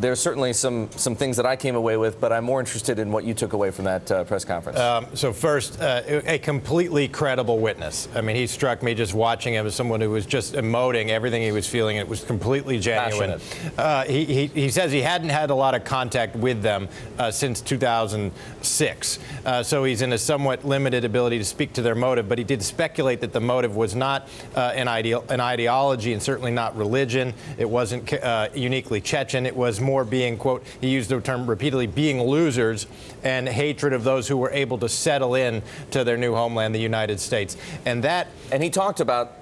there's certainly some things that I came away with, but I'm more interested in what you took away from that press conference. So first, a completely credible witness. I mean, he struck me just watching him as someone who was just emoting everything he was feeling. It was completely genuine. He says he hadn't had a lot of contact with them since 2006. So he's in a somewhat limited ability to speak to their motive, but he did speculate that the motive was not an ideology and certainly not religion. It wasn't uniquely Chechen. It was more being, quote, he used the term repeatedly, being losers and hatred of those who were able to settle in to their new homeland, the United States. And he talked about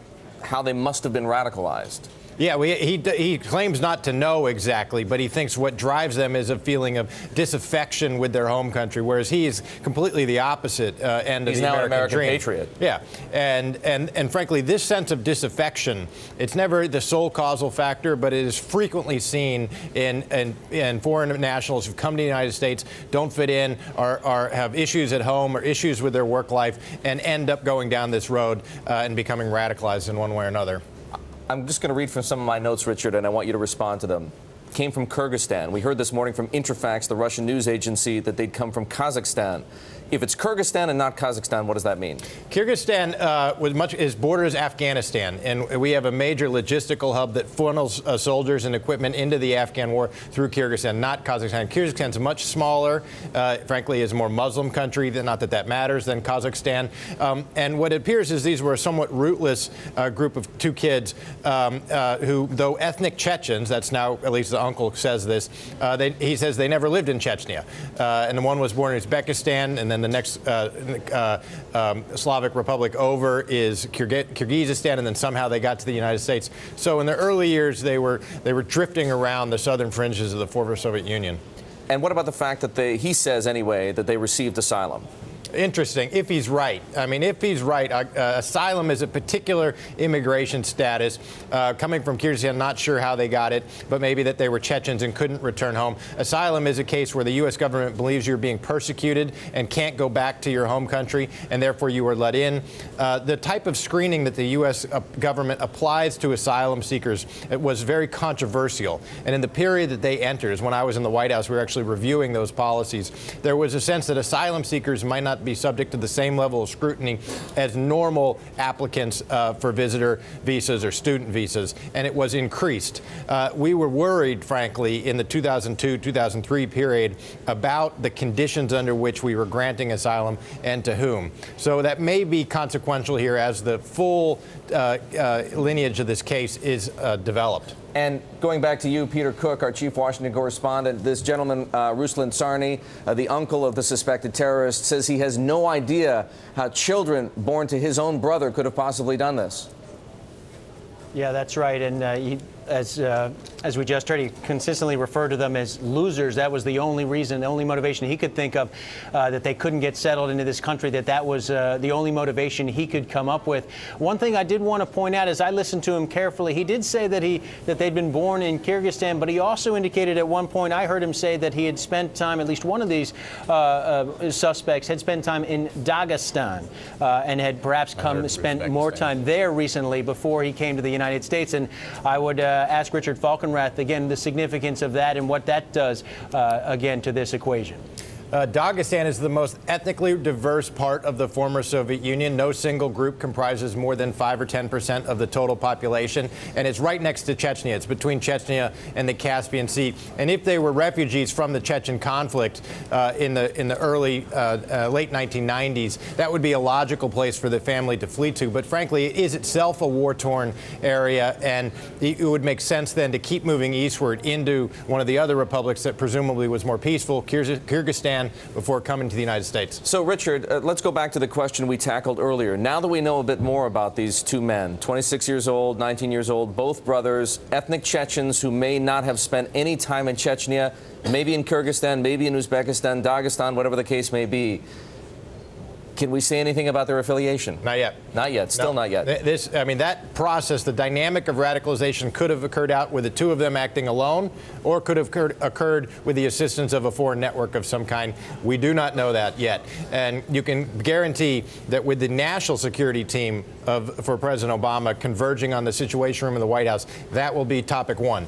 how they must have been radicalized. Yeah, he claims not to know exactly, but he thinks what drives them is a feeling of disaffection with their home country, whereas he is completely the opposite end of the American dream. He's now an American patriot. Yeah, and frankly, this sense of disaffection, it's never the sole causal factor, but it is frequently seen in foreign nationals who come to the United States, don't fit in, or have issues at home or issues with their work life, and end up going down this road and becoming radicalized in one way or another. I'm just going to read from some of my notes, Richard, and I want you to respond to them. Came from Kyrgyzstan. We heard this morning from Interfax, the Russian news agency, that they'd come from Kazakhstan. If it's Kyrgyzstan and not Kazakhstan, what does that mean? Kyrgyzstan is borders Afghanistan, and we have a major logistical hub that funnels soldiers and equipment into the Afghan war through Kyrgyzstan, not Kazakhstan. Kyrgyzstan's much smaller, frankly, is a more Muslim country, not that that matters, than Kazakhstan. And what it appears is these were a somewhat rootless group of two kids who, though ethnic Chechens, that's now, at least the uncle says this, he says they never lived in Chechnya. And the one was born in Uzbekistan, and then the next Slavic republic over is Kyrgyzstan, and then somehow they got to the United States. So in their early years, they were drifting around the southern fringes of the former Soviet Union. And what about the fact that he says anyway that they received asylum? Interesting, if he's right. I mean, if he's right, asylum is a particular immigration status. Coming from Kyrgyzstan, not sure how they got it, but maybe that they were Chechens and couldn't return home. Asylum is a case where the U.S. government believes you're being persecuted and can't go back to your home country, and therefore you are let in. The type of screening that the U.S. government applies to asylum seekers, it was very controversial. And in the period that they entered, as when I was in the White House, we were actually reviewing those policies, there was a sense that asylum seekers might not be subject to the same level of scrutiny as normal applicants for visitor visas or student visas, and it was increased. We were worried, frankly, in the 2002-2003 period about the conditions under which we were granting asylum and to whom. So that may be consequential here as the full lineage of this case is developed. And going back to you, Peter Cook, our chief Washington correspondent, this gentleman, Ruslan Tsarni, the uncle of the suspected terrorist, says he has no idea how children born to his own brother could have possibly done this. Yeah, that's right. And as we just heard, he consistently referred to them as losers. That was the only reason, the only motivation he could think of that they couldn't get settled into this country, that was the only motivation he could come up with. One thing I did want to point out as I listened to him carefully, he did say that they'd been born in Kyrgyzstan, but he also indicated at one point, I heard him say that he had spent time, at least one of these suspects had spent time in Dagestan and had perhaps spent more time there recently before he came to the United States. And I would ask Richard Falkenrath, again, the significance of that and what that does, again, to this equation. Dagestan is the most ethnically diverse part of the former Soviet Union. No single group comprises more than 5 or 10% of the total population, and it's right next to Chechnya. It's between Chechnya and the Caspian Sea. And if they were refugees from the Chechen conflict in the early, late 1990s, that would be a logical place for the family to flee to. But frankly, it is itself a war-torn area, and it would make sense then to keep moving eastward into one of the other republics that presumably was more peaceful, Kyrgyzstan, before coming to the United States. So, Richard, let's go back to the question we tackled earlier. Now that we know a bit more about these two men, 26 years old, 19 years old, both brothers, ethnic Chechens who may not have spent any time in Chechnya, maybe in Kyrgyzstan, maybe in Uzbekistan, Dagestan, whatever the case may be. Can we say anything about their affiliation? Not yet. Not yet. Still not yet. I mean, that process, the dynamic of radicalization could have occurred out with the two of them acting alone, or could have occurred with the assistance of a foreign network of some kind. We do not know that yet. And you can guarantee that with the national security team for President Obama converging on the Situation Room in the White House, that will be topic one.